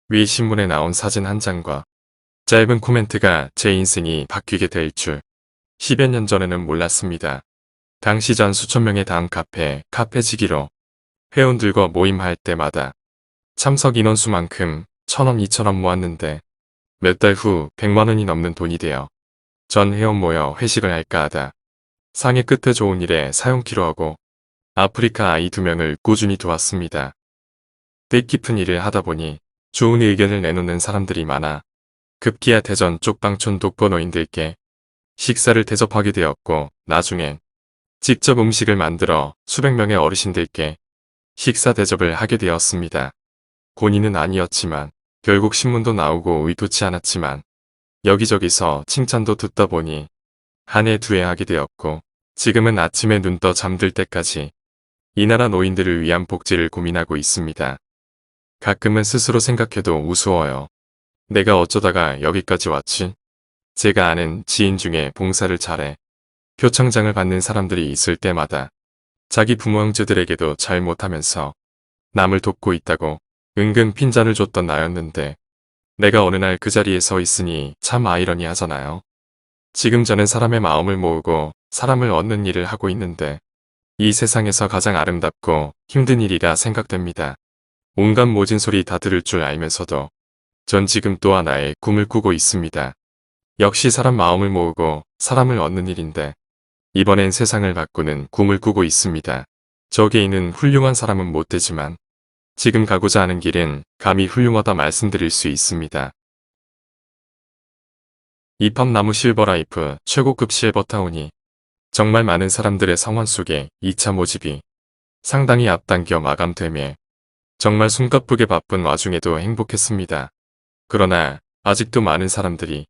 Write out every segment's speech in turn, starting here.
위 신문에 나온 사진 한 장과 짧은 코멘트가 제 인생이 바뀌게 될 줄 10여 년 전에는 몰랐습니다. 당시 전 수천 명에 닿은 카페지기로 회원들과 모임할 때마다 참석 인원수만큼 1,000원, 2,000원 모았는데 몇 달 후 100만 원이 넘는 돈이 되어 전 회원 모여 회식을 할까 하다 상해 끝에 좋은 일에 사용키로 하고 아프리카 아이 2명을 꾸준히 도왔습니다. 뜻깊은 일을 하다 보니 좋은 의견을 내놓는 사람들이 많아 급기야 대전 쪽방촌 독거노인들께 식사를 대접하게 되었고 나중엔 직접 음식을 만들어 수백 명의 어르신들께 식사 대접을 하게 되었습니다. 본인은 아니었지만 결국 신문도 나오고 의도치 않았지만 여기저기서 칭찬도 듣다 보니 한 해 두 해 하게 되었고 지금은 아침에 눈 떠 잠들 때까지 이 나라 노인들을 위한 복지를 고민하고 있습니다. 가끔은 스스로 생각해도 우스워요. 내가 어쩌다가 여기까지 왔지? 제가 아는 지인 중에 봉사를 잘해 표창장을 받는 사람들이 있을 때마다 자기 부모 형제들에게도 잘 못하면서 남을 돕고 있다고 은근 핀잔을 줬던 나였는데 내가 어느 날 그 자리에 서 있으니 참 아이러니하잖아요. 지금 저는 사람의 마음을 모으고 사람을 얻는 일을 하고 있는데 이 세상에서 가장 아름답고 힘든 일이라 생각됩니다. 온갖 모진 소리 다 들을 줄 알면서도 전 지금 또 하나의 꿈을 꾸고 있습니다. 역시 사람 마음을 모으고 사람을 얻는 일인데 이번엔 세상을 바꾸는 꿈을 꾸고 있습니다. 저 개인은 훌륭한 사람은 못 되지만 지금 가고자 하는 길은 감히 훌륭하다 말씀드릴 수 있습니다. 이팝나무 실버라이프 최고급 실버타운이 정말 많은 사람들의 성원 속에 2차 모집이 상당히 앞당겨 마감되며 정말 숨가쁘게 바쁜 와중에도 행복했습니다. 그러나 아직도 많은 사람들이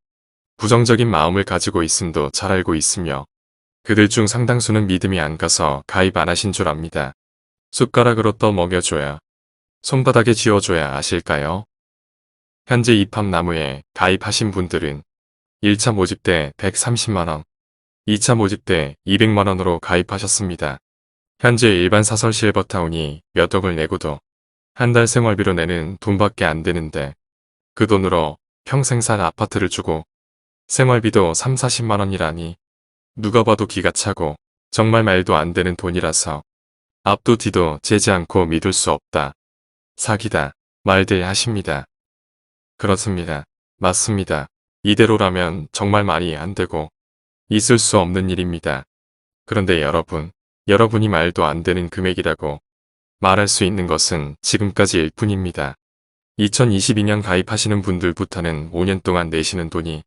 부정적인 마음을 가지고 있음도 잘 알고 있으며 그들 중 상당수는 믿음이 안 가서 가입 안 하신 줄 압니다. 숟가락으로 떠먹여줘야 손바닥에 쥐어줘야 아실까요? 현재 이팝나무에 가입하신 분들은 1차 모집 때 130만원, 2차 모집 때 200만원으로 가입하셨습니다. 현재 일반 사설 실버타운이 몇 억을 내고도 한 달 생활비로 내는 돈밖에 안 되는데 그 돈으로 평생 살 아파트를 주고 생활비도 3, 40만원이라니 누가 봐도 기가 차고 정말 말도 안 되는 돈이라서 앞도 뒤도 재지 않고 믿을 수 없다. 사기다. 말들 하십니다. 그렇습니다. 맞습니다. 이대로라면 정말 말이 안 되고 있을 수 없는 일입니다. 그런데 여러분이 말도 안 되는 금액이라고 말할 수 있는 것은 지금까지일 뿐입니다. 2022년 가입하시는 분들부터는 5년 동안 내시는 돈이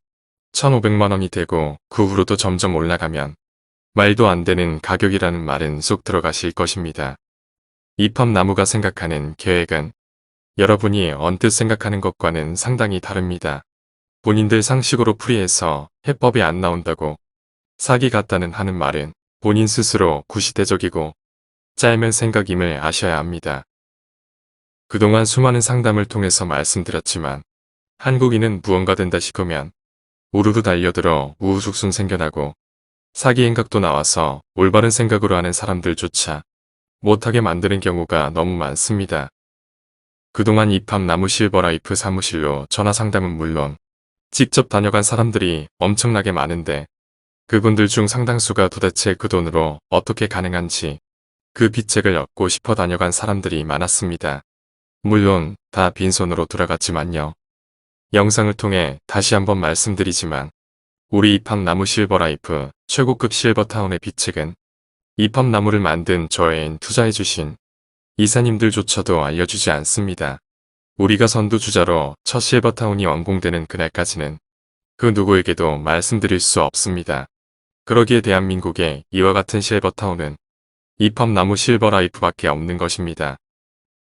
1,500만 원이 되고 그 후로도 점점 올라가면 말도 안 되는 가격이라는 말은 쏙 들어가실 것입니다. 이팝나무가 생각하는 계획은 여러분이 언뜻 생각하는 것과는 상당히 다릅니다. 본인들 상식으로 풀이해서 해법이 안 나온다고 사기 같다는 하는 말은 본인 스스로 구시대적이고 짧은 생각임을 아셔야 합니다. 그동안 수많은 상담을 통해서 말씀드렸지만 한국인은 무언가 된다 싶으면 우르르 달려들어 우후죽순 생겨나고 사기 행각도 나와서 올바른 생각으로 하는 사람들조차 못하게 만드는 경우가 너무 많습니다. 그동안 이팝나무 실버라이프 사무실로 전화상담은 물론 직접 다녀간 사람들이 엄청나게 많은데 그분들 중 상당수가 도대체 그 돈으로 어떻게 가능한지 그 비책을 얻고 싶어 다녀간 사람들이 많았습니다. 물론 다 빈손으로 돌아갔지만요. 영상을 통해 다시 한번 말씀드리지만 우리 이팝나무 실버라이프 최고급 실버타운의 비책은 이팝나무를 만든 저에겐 투자해주신 이사님들조차도 알려주지 않습니다. 우리가 선두주자로 첫 실버타운이 완공되는 그날까지는 그 누구에게도 말씀드릴 수 없습니다. 그러기에 대한민국에 이와 같은 실버타운은 이팝나무 실버라이프밖에 없는 것입니다.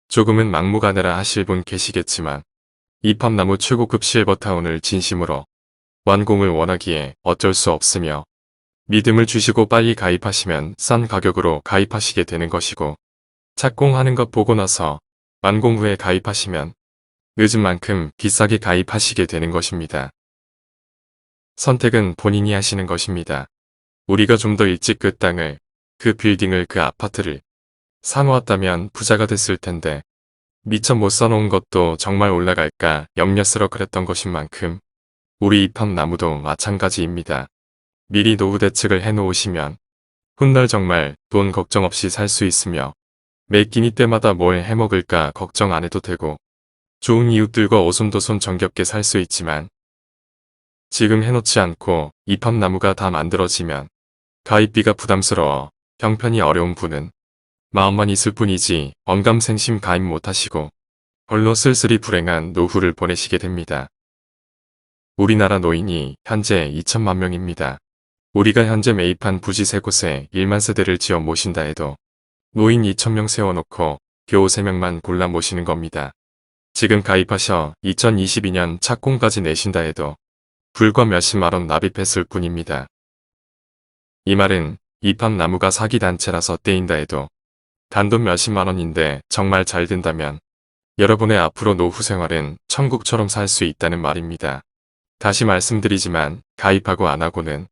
조금은 막무가내라 하실 분 계시겠지만 이팝나무 최고급 실버타운을 진심으로 완공을 원하기에 어쩔 수 없으며 믿음을 주시고 빨리 가입하시면 싼 가격으로 가입하시게 되는 것이고 착공하는 것 보고 나서 완공 후에 가입하시면 늦은 만큼 비싸게 가입하시게 되는 것입니다. 선택은 본인이 하시는 것입니다. 우리가 좀 더 일찍 그 땅을, 그 빌딩을, 그 아파트를 사놓았다면 부자가 됐을 텐데 미처 못 써놓은 것도 정말 올라갈까 염려스러 그랬던 것인 만큼 우리 이팝나무도 마찬가지입니다. 미리 노후 대책을 해놓으시면 훗날 정말 돈 걱정 없이 살 수 있으며 매 끼니 때마다 뭘 해먹을까 걱정 안 해도 되고 좋은 이웃들과 오손도손 정겹게 살 수 있지만 지금 해놓지 않고 이팝나무가 다 만들어지면 가입비가 부담스러워 형편이 어려운 분은 마음만 있을 뿐이지 언감생심 가입 못하시고 홀로 쓸쓸히 불행한 노후를 보내시게 됩니다. 우리나라 노인이 현재 2천만 명입니다. 우리가 현재 매입한 부지 3곳에 1만 세대를 지어 모신다 해도 노인 2천명 세워놓고 겨우 3명만 골라 모시는 겁니다. 지금 가입하셔 2022년 착공까지 내신다 해도 불과 몇십만원 납입했을 뿐입니다. 이 말은 이팝나무가 사기단체라서 떼인다 해도 단돈 몇십만원인데 정말 잘 된다면 여러분의 앞으로 노후 생활은 천국처럼 살 수 있다는 말입니다. 다시 말씀드리지만 가입하고 안 하고는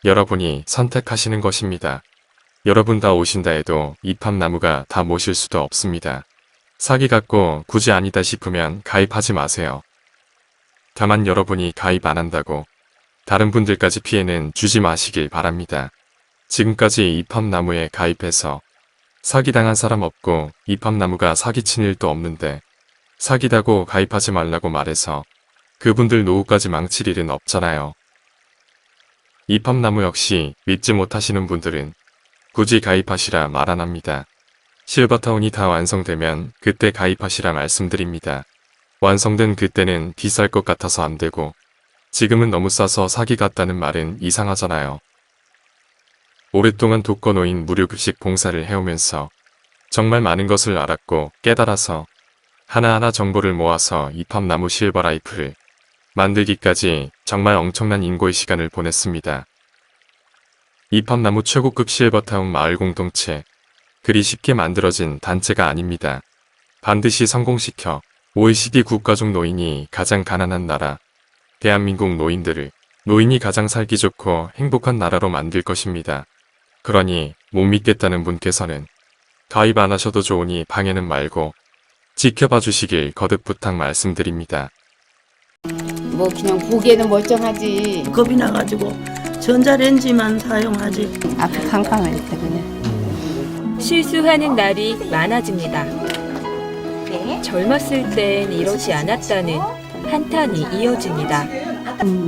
여러분이 선택하시는 것입니다. 여러분 다 오신다 해도 이팝나무가 다 모실 수도 없습니다. 사기 같고 굳이 아니다 싶으면 가입하지 마세요. 다만 여러분이 가입 안 한다고 다른 분들까지 피해는 주지 마시길 바랍니다. 지금까지 이팝나무에 가입해서 사기당한 사람 없고 이팝나무가 사기친 일도 없는데 사기다고 가입하지 말라고 말해서 그분들 노후까지 망칠 일은 없잖아요. 이팝나무 역시 믿지 못하시는 분들은 굳이 가입하시라 말 안 합니다. 실버타운이 다 완성되면 그때 가입하시라 말씀드립니다. 완성된 그때는 비쌀 것 같아서 안 되고 지금은 너무 싸서 사기 같다는 말은 이상하잖아요. 오랫동안 독거노인 무료급식 봉사를 해오면서 정말 많은 것을 알았고 깨달아서 하나하나 정보를 모아서 이팝나무 실버라이프를 만들기까지 정말 엄청난 인고의 시간을 보냈습니다. 이팝나무 최고급 실버타운 마을 공동체, 그리 쉽게 만들어진 단체가 아닙니다. 반드시 성공시켜 OECD 국가중 노인이 가장 가난한 나라, 대한민국 노인이 가장 살기 좋고 행복한 나라로 만들 것입니다. 그러니 못 믿겠다는 분께서는 가입 안 하셔도 좋으니 방해는 말고 지켜봐 주시길 거듭 부탁 말씀드립니다. 뭐 그냥 보기에는 멀쩡하지. 겁이 나가지고 전자레인지만 사용하지. 앞이 캄캄할 때 그냥. 실수하는 날이 많아집니다. 젊었을 땐 이러지 않았다는 한탄이 이어집니다.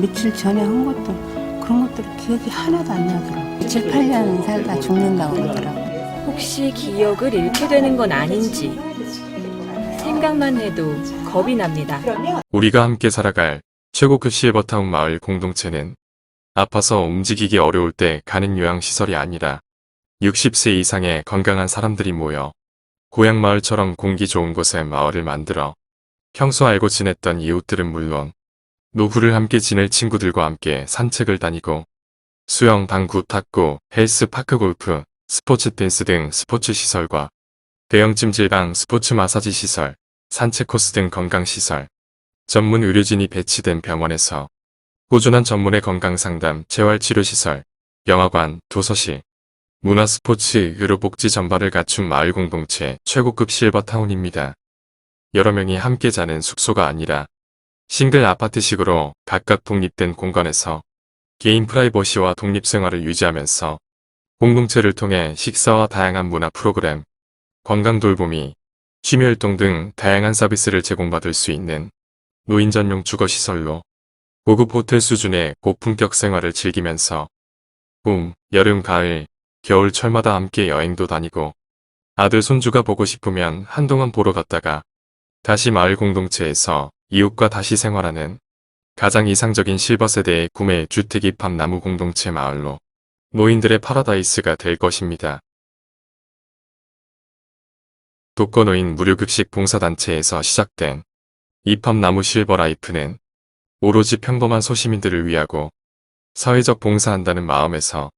며칠 전에 한 것도 그런 것들이 기억이 하나도 안 나더라고. 7, 8년 살다 죽는다고 그러더라고. 혹시 기억을 잃게 되는 건 아닌지 생각만 해도 겁이 납니다. 우리가 함께 살아갈 최고급 실버타운 마을 공동체는 아파서 움직이기 어려울 때 가는 요양시설이 아니라 60세 이상의 건강한 사람들이 모여 고향 마을처럼 공기 좋은 곳에 마을을 만들어 평소 알고 지냈던 이웃들은 물론 노후를 함께 지낼 친구들과 함께 산책을 다니고 수영, 당구, 탁구, 헬스, 파크 골프, 스포츠 댄스 등 스포츠 시설과 대형 찜질방, 스포츠 마사지 시설, 산책 코스 등 건강시설, 전문 의료진이 배치된 병원에서 꾸준한 전문의 건강상담, 재활치료시설, 영화관, 도서실, 문화 스포츠, 의료복지 전반을 갖춘 마을 공동체 최고급 실버타운입니다. 여러 명이 함께 자는 숙소가 아니라 싱글 아파트식으로 각각 독립된 공간에서 개인 프라이버시와 독립생활을 유지하면서 공동체를 통해 식사와 다양한 문화 프로그램, 건강 돌보미, 취미활동 등 다양한 서비스를 제공받을 수 있는 노인 전용 주거시설로 고급 호텔 수준의 고품격 생활을 즐기면서 봄, 여름, 가을, 겨울, 철마다 함께 여행도 다니고 아들 손주가 보고 싶으면 한동안 보러 갔다가 다시 마을 공동체에서 이웃과 다시 생활하는 가장 이상적인 실버세대의 구매 주택 이팝나무 공동체 마을로 노인들의 파라다이스가 될 것입니다. 독거노인 무료급식 봉사단체에서 시작된 이팝나무 실버라이프는 오로지 평범한 소시민들을 위하고 사회적 봉사한다는 마음에서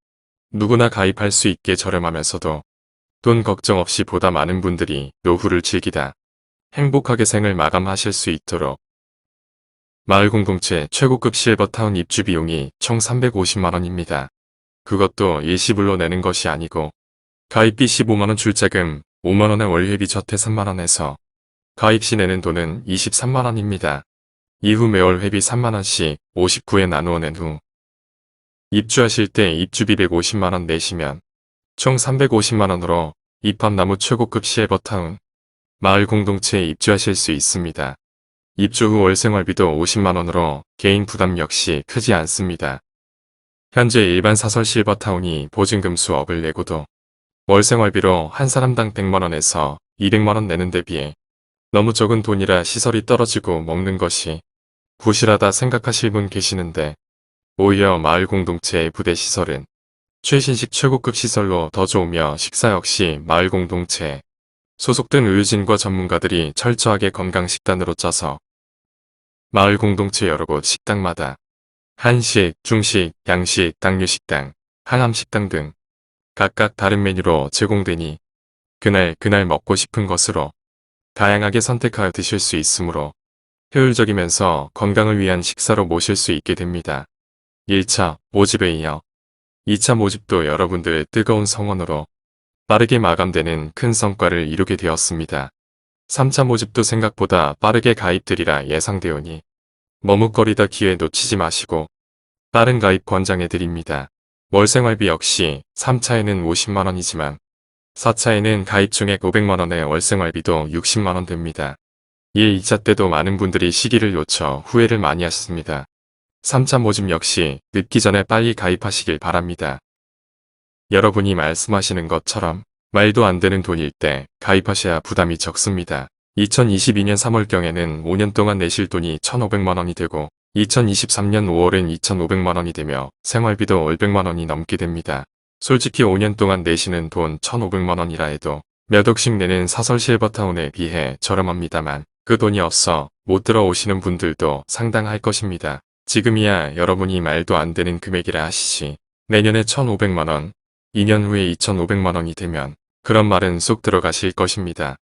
누구나 가입할 수 있게 저렴하면서도 돈 걱정 없이 보다 많은 분들이 노후를 즐기다 행복하게 생을 마감하실 수 있도록 마을 공동체 최고급 실버타운 입주 비용이 총 350만원입니다. 그것도 일시불로 내는 것이 아니고 가입비 15만원 출자금 5만원의 월회비 저태 3만원에서 가입 시 내는 돈은 23만원입니다. 이후 매월 회비 3만원씩 59회 나누어 낸 후 입주하실 때 입주비 150만원 내시면 총 350만원으로 입합나무 최고급 실버타운 마을 공동체에 입주하실 수 있습니다. 입주 후 월 생활비도 50만원으로 개인 부담 역시 크지 않습니다. 현재 일반 사설 실버타운이 보증금 수억을 내고도 월 생활비로 한 사람당 100만원에서 200만원 내는 데 비해 너무 적은 돈이라 시설이 떨어지고 먹는 것이 부실하다 생각하실 분 계시는데 오히려 마을 공동체의 부대 시설은 최신식 최고급 시설로 더 좋으며 식사 역시 마을 공동체에 소속된 의료진과 전문가들이 철저하게 건강식단으로 짜서 마을 공동체 여러 곳 식당마다 한식, 중식, 양식, 당뇨식당, 항암식당 등 각각 다른 메뉴로 제공되니 그날 먹고 싶은 것으로 다양하게 선택하여 드실 수 있으므로 효율적이면서 건강을 위한 식사로 모실 수 있게 됩니다. 1차 모집에 이어 2차 모집도 여러분들의 뜨거운 성원으로 빠르게 마감되는 큰 성과를 이루게 되었습니다. 3차 모집도 생각보다 빠르게 가입되리라 예상되오니 머뭇거리다 기회 놓치지 마시고 빠른 가입 권장해 드립니다. 월 생활비 역시 3차에는 50만원이지만 4차에는 가입 총액 500만원의 월 생활비도 60만원 됩니다. 1, 2차 때도 많은 분들이 시기를 놓쳐 후회를 많이 하셨습니다. 3차 모집 역시 늦기 전에 빨리 가입하시길 바랍니다. 여러분이 말씀하시는 것처럼 말도 안 되는 돈일 때 가입하셔야 부담이 적습니다. 2022년 3월경에는 5년 동안 내실 돈이 1,500만원이 되고 2023년 5월엔 2,500만원이 되며 생활비도 월 100만원이 넘게 됩니다. 솔직히 5년 동안 내시는 돈 1,500만원이라 해도 몇 억씩 내는 사설 실버타운에 비해 저렴합니다만 그 돈이 없어 못 들어오시는 분들도 상당할 것입니다. 지금이야 여러분이 말도 안 되는 금액이라 하시지 내년에 1,500만원, 2년 후에 2,500만원이 되면 그런 말은 쏙 들어가실 것입니다.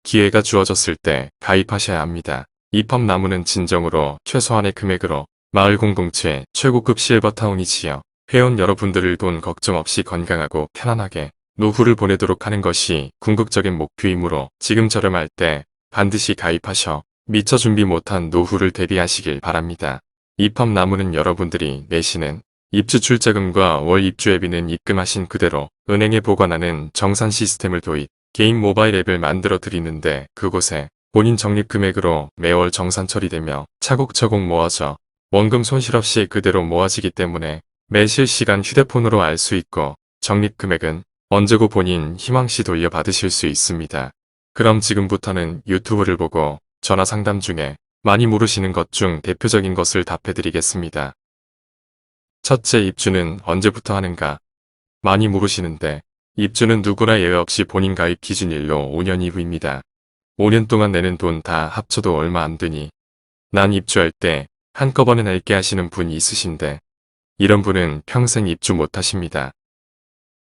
기회가 주어졌을 때 가입하셔야 합니다. 입합나무는 진정으로 최소한의 금액으로 마을 공동체 최고급 실버타운이지요. 회원 여러분들을 돈 걱정 없이 건강하고 편안하게 노후를 보내도록 하는 것이 궁극적인 목표이므로 지금 저렴할 때 반드시 가입하셔 미처 준비 못한 노후를 대비하시길 바랍니다. 입합나무는 여러분들이 내시는 입주 출자금과 월 입주 앱비는 입금하신 그대로 은행에 보관하는 정산 시스템을 도입, 개인 모바일 앱을 만들어 드리는데 그곳에 본인 적립 금액으로 매월 정산 처리되며 차곡차곡 모아져 원금 손실 없이 그대로 모아지기 때문에 매 실시간 휴대폰으로 알 수 있고 적립 금액은 언제고 본인 희망시 돌려받으실 수 있습니다. 그럼 지금부터는 유튜브를 보고 전화 상담 중에 많이 물으시는 것 중 대표적인 것을 답해드리겠습니다. 첫째, 입주는 언제부터 하는가? 많이 물으시는데 입주는 누구나 예외 없이 본인 가입 기준일로 5년 이후입니다. 5년 동안 내는 돈 다 합쳐도 얼마 안 되니 난 입주할 때 한꺼번에 낼게 하시는 분이 있으신데 이런 분은 평생 입주 못하십니다.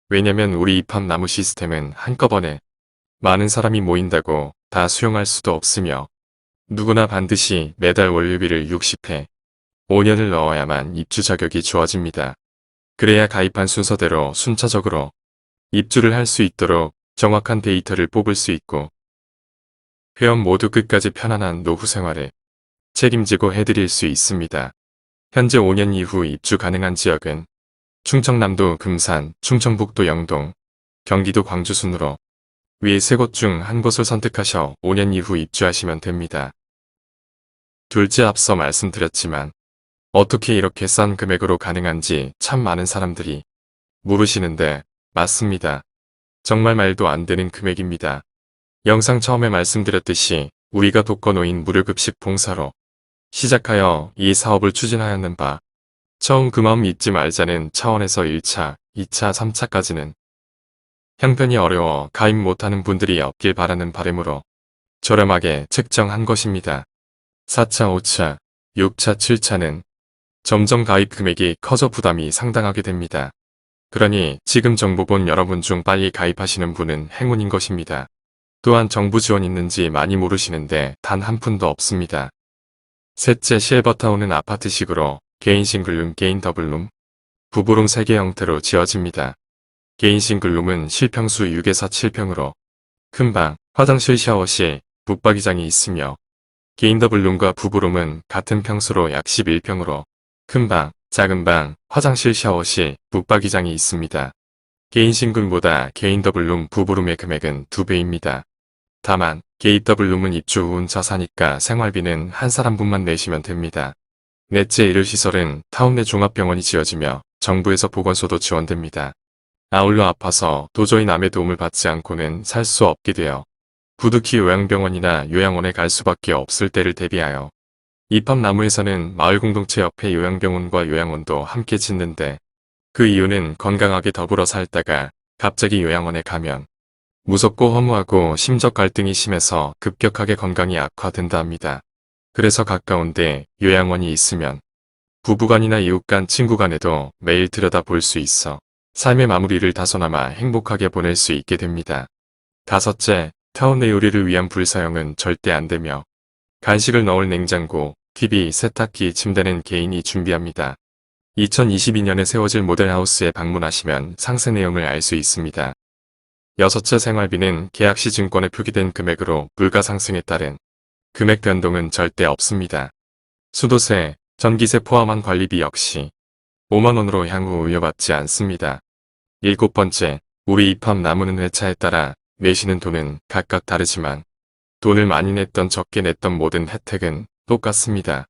왜냐면 우리 입합나무 시스템은 한꺼번에 많은 사람이 모인다고 다 수용할 수도 없으며 누구나 반드시 매달 월요비를 60회 5년을 넣어야만 입주 자격이 주어집니다. 그래야 가입한 순서대로 순차적으로 입주를 할 수 있도록 정확한 데이터를 뽑을 수 있고 회원 모두 끝까지 편안한 노후 생활을 책임지고 해드릴 수 있습니다. 현재 5년 이후 입주 가능한 지역은 충청남도 금산, 충청북도 영동, 경기도 광주 순으로 위에 세 곳 중 한 곳을 선택하셔 5년 이후 입주하시면 됩니다. 둘째, 앞서 말씀드렸지만 어떻게 이렇게 싼 금액으로 가능한지 참 많은 사람들이 물으시는데 맞습니다. 정말 말도 안 되는 금액입니다. 영상 처음에 말씀드렸듯이 우리가 독거노인 무료급식 봉사로 시작하여 이 사업을 추진하였는 바 처음 그 마음 잊지 말자는 차원에서 1차, 2차, 3차까지는 형편이 어려워 가입 못하는 분들이 없길 바라는 바람으로 저렴하게 책정한 것입니다. 4차, 5차, 6차, 7차는 점점 가입 금액이 커져 부담이 상당하게 됩니다. 그러니 지금 정보 본 여러분 중 빨리 가입하시는 분은 행운인 것입니다. 또한 정부 지원 있는지 많이 물으시는데 단 한 푼도 없습니다. 셋째, 실버타운은 아파트식으로 개인 싱글룸, 개인 더블룸, 부부룸 3개 형태로 지어집니다. 개인 싱글룸은 실평수 6에서 7평으로 큰 방, 화장실, 샤워실, 붙박이장이 있으며 개인 더블룸과 부부룸은 같은 평수로 약 11평으로 큰 방, 작은 방, 화장실, 샤워실, 붙박이장이 있습니다. 개인 싱글보다 개인 더블룸, 부부룸의 금액은 2배입니다. 다만 개인 더블룸은 입주 후 혼자 사니까 생활비는 한 사람분만 내시면 됩니다. 넷째, 이를 시설은 타운 내 종합병원이 지어지며 정부에서 보건소도 지원됩니다. 아울러 아파서 도저히 남의 도움을 받지 않고는 살 수 없게 되어 부득이 요양병원이나 요양원에 갈 수밖에 없을 때를 대비하여 이팝나무에서는 마을 공동체 옆에 요양병원과 요양원도 함께 짓는데 그 이유는 건강하게 더불어 살다가 갑자기 요양원에 가면 무섭고 허무하고 심적 갈등이 심해서 급격하게 건강이 악화된다 합니다. 그래서 가까운데 요양원이 있으면 부부간이나 이웃간 친구간에도 매일 들여다볼 수 있어 삶의 마무리를 다소나마 행복하게 보낼 수 있게 됩니다. 다섯째, 타운 내 요리를 위한 불 사용은 절대 안 되며 간식을 넣을 냉장고, TV, 세탁기, 침대는 개인이 준비합니다. 2022년에 세워질 모델하우스에 방문하시면 상세 내용을 알 수 있습니다. 여섯째, 생활비는 계약시 증권에 표기된 금액으로 물가 상승에 따른 금액 변동은 절대 없습니다. 수도세, 전기세 포함한 관리비 역시 5만원으로 향후 의여받지 않습니다. 일곱 번째, 우리 이팝나무는 회차에 따라 내시는 돈은 각각 다르지만 돈을 많이 냈던 적게 냈던 모든 혜택은 똑같습니다.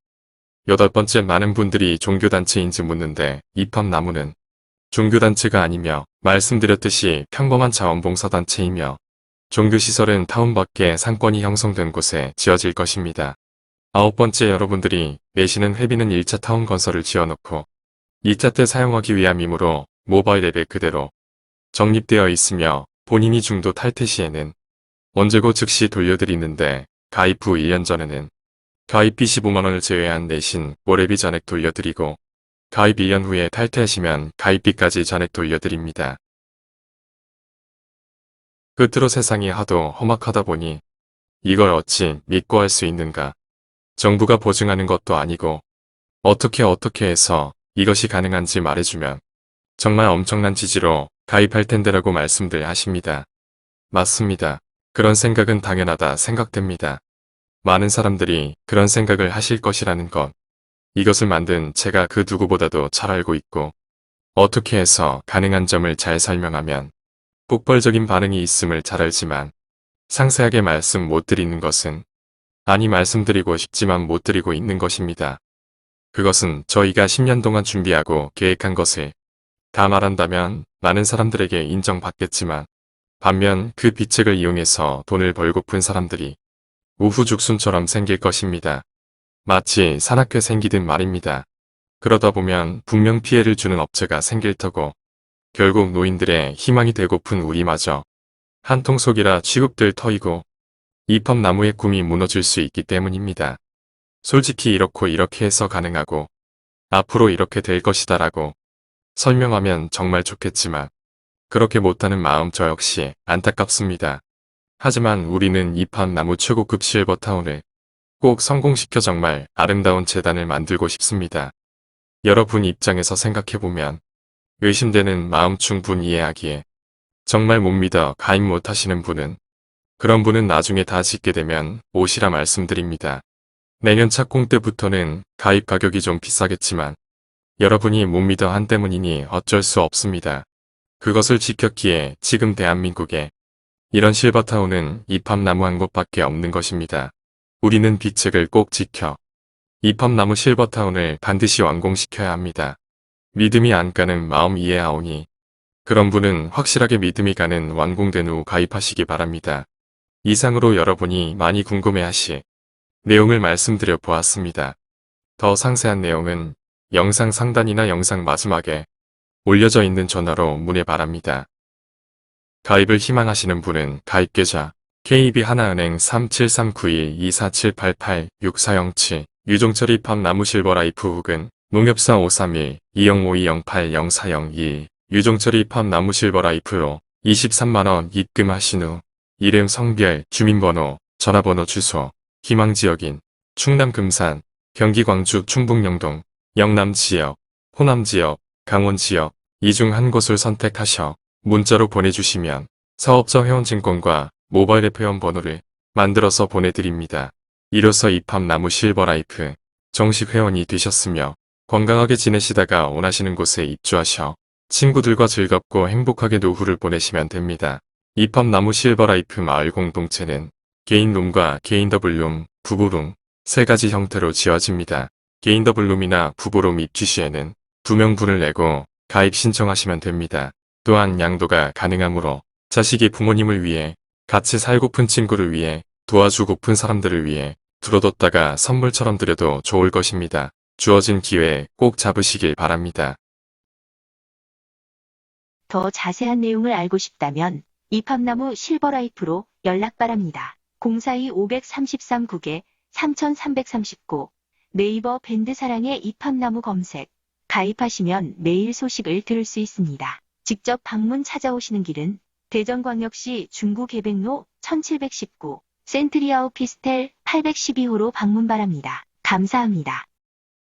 여덟 번째, 많은 분들이 종교단체인지 묻는데 이팝나무는 종교단체가 아니며 말씀드렸듯이 평범한 자원봉사단체이며 종교시설은 타운 밖에 상권이 형성된 곳에 지어질 것입니다. 아홉 번째, 여러분들이 내시는 회비는 1차 타운 건설을 지어놓고 2차 때 사용하기 위함이므로 모바일 앱에 그대로 적립되어 있으며 본인이 중도 탈퇴 시에는 언제고 즉시 돌려드리는데 가입 후 1년 전에는 가입비 15만원을 제외한 내신 월회비 전액 돌려드리고 가입 1년 후에 탈퇴하시면 가입비까지 전액 돌려드립니다. 끝으로 세상이 하도 험악하다 보니 이걸 어찌 믿고 할 수 있는가. 정부가 보증하는 것도 아니고 어떻게 해서 이것이 가능한지 말해주면 정말 엄청난 지지로 가입할 텐데라고 말씀들 하십니다. 맞습니다. 그런 생각은 당연하다 생각됩니다. 많은 사람들이 그런 생각을 하실 것이라는 것. 이것을 만든 제가 그 누구보다도 잘 알고 있고 어떻게 해서 가능한 점을 잘 설명하면 폭발적인 반응이 있음을 잘 알지만 상세하게 말씀 못 드리는 것은 아니 말씀드리고 싶지만 못 드리고 있는 것입니다. 그것은 저희가 10년 동안 준비하고 계획한 것을 다 말한다면 많은 사람들에게 인정받겠지만 반면 그 비책을 이용해서 돈을 벌고픈 사람들이 우후죽순처럼 생길 것입니다. 마치 산악회 생기듯 말입니다. 그러다 보면 분명 피해를 주는 업체가 생길 터고 결국 노인들의 희망이 되고픈 우리마저 한통속이라 취급될 터이고 이팝나무의 꿈이 무너질 수 있기 때문입니다. 솔직히 이렇고 이렇게 해서 가능하고 앞으로 이렇게 될 것이다 라고 설명하면 정말 좋겠지만 그렇게 못하는 마음 저 역시 안타깝습니다. 하지만 우리는 이팝나무 최고급 실버타운을 꼭 성공시켜 정말 아름다운 재단을 만들고 싶습니다. 여러분 입장에서 생각해보면 의심되는 마음 충분히 이해하기에 정말 못 믿어 가입 못하시는 분은 그런 분은 나중에 다 짓게 되면 오시라 말씀드립니다. 내년 착공 때부터는 가입 가격이 좀 비싸겠지만 여러분이 못 믿어 한 때문이니 어쩔 수 없습니다. 그것을 지켰기에 지금 대한민국에 이런 실버타운은 이팝나무 한 곳밖에 없는 것입니다. 우리는 비책을 꼭 지켜 이팝나무 실버타운을 반드시 완공시켜야 합니다. 믿음이 안 가는 마음 이해하오니 그런 분은 확실하게 믿음이 가는 완공된 후 가입하시기 바랍니다. 이상으로 여러분이 많이 궁금해하실 내용을 말씀드려 보았습니다. 더 상세한 내용은 영상 상단이나 영상 마지막에 올려져 있는 전화로 문의 바랍니다. 가입을 희망하시는 분은 가입계좌 KB하나은행 37391247886407 유종철 이팝나무 실버라이프 혹은 농협사 531-2052-08-0401 유종철 이팝나무 실버라이프로 23만원 입금하신 후 이름, 성별, 주민번호, 전화번호, 주소, 희망지역인 충남 금산, 경기 광주 충북 영동, 영남지역, 호남지역, 강원지역 이 중 한 곳을 선택하셔 문자로 보내주시면 사업자 회원증권과 모바일 앱 회원번호를 만들어서 보내드립니다. 이로써 이팝나무 실버라이프 정식 회원이 되셨으며 건강하게 지내시다가 원하시는 곳에 입주하셔 친구들과 즐겁고 행복하게 노후를 보내시면 됩니다. 이팝나무 실버라이프 마을 공동체는 개인 룸과 개인 더블룸, 부부룸 세 가지 형태로 지어집니다. 개인 더블룸이나 부부룸 입주 시에는 2명분을 내고 가입 신청하시면 됩니다. 또한 양도가 가능하므로 자식이 부모님을 위해, 같이 살고픈 친구를 위해, 도와주고픈 사람들을 위해 들어뒀다가 선물처럼 드려도 좋을 것입니다. 주어진 기회 꼭 잡으시길 바랍니다. 더 자세한 내용을 알고 싶다면 이팝나무 실버라이프로 연락 바랍니다. 042-533-9개 3339 네이버 밴드사랑의 이팝나무 검색 가입하시면 매일 소식을 들을 수 있습니다. 직접 방문 찾아오시는 길은 대전광역시 중구계백로 1719 센트리아 오피스텔 812호로 방문 바랍니다. 감사합니다.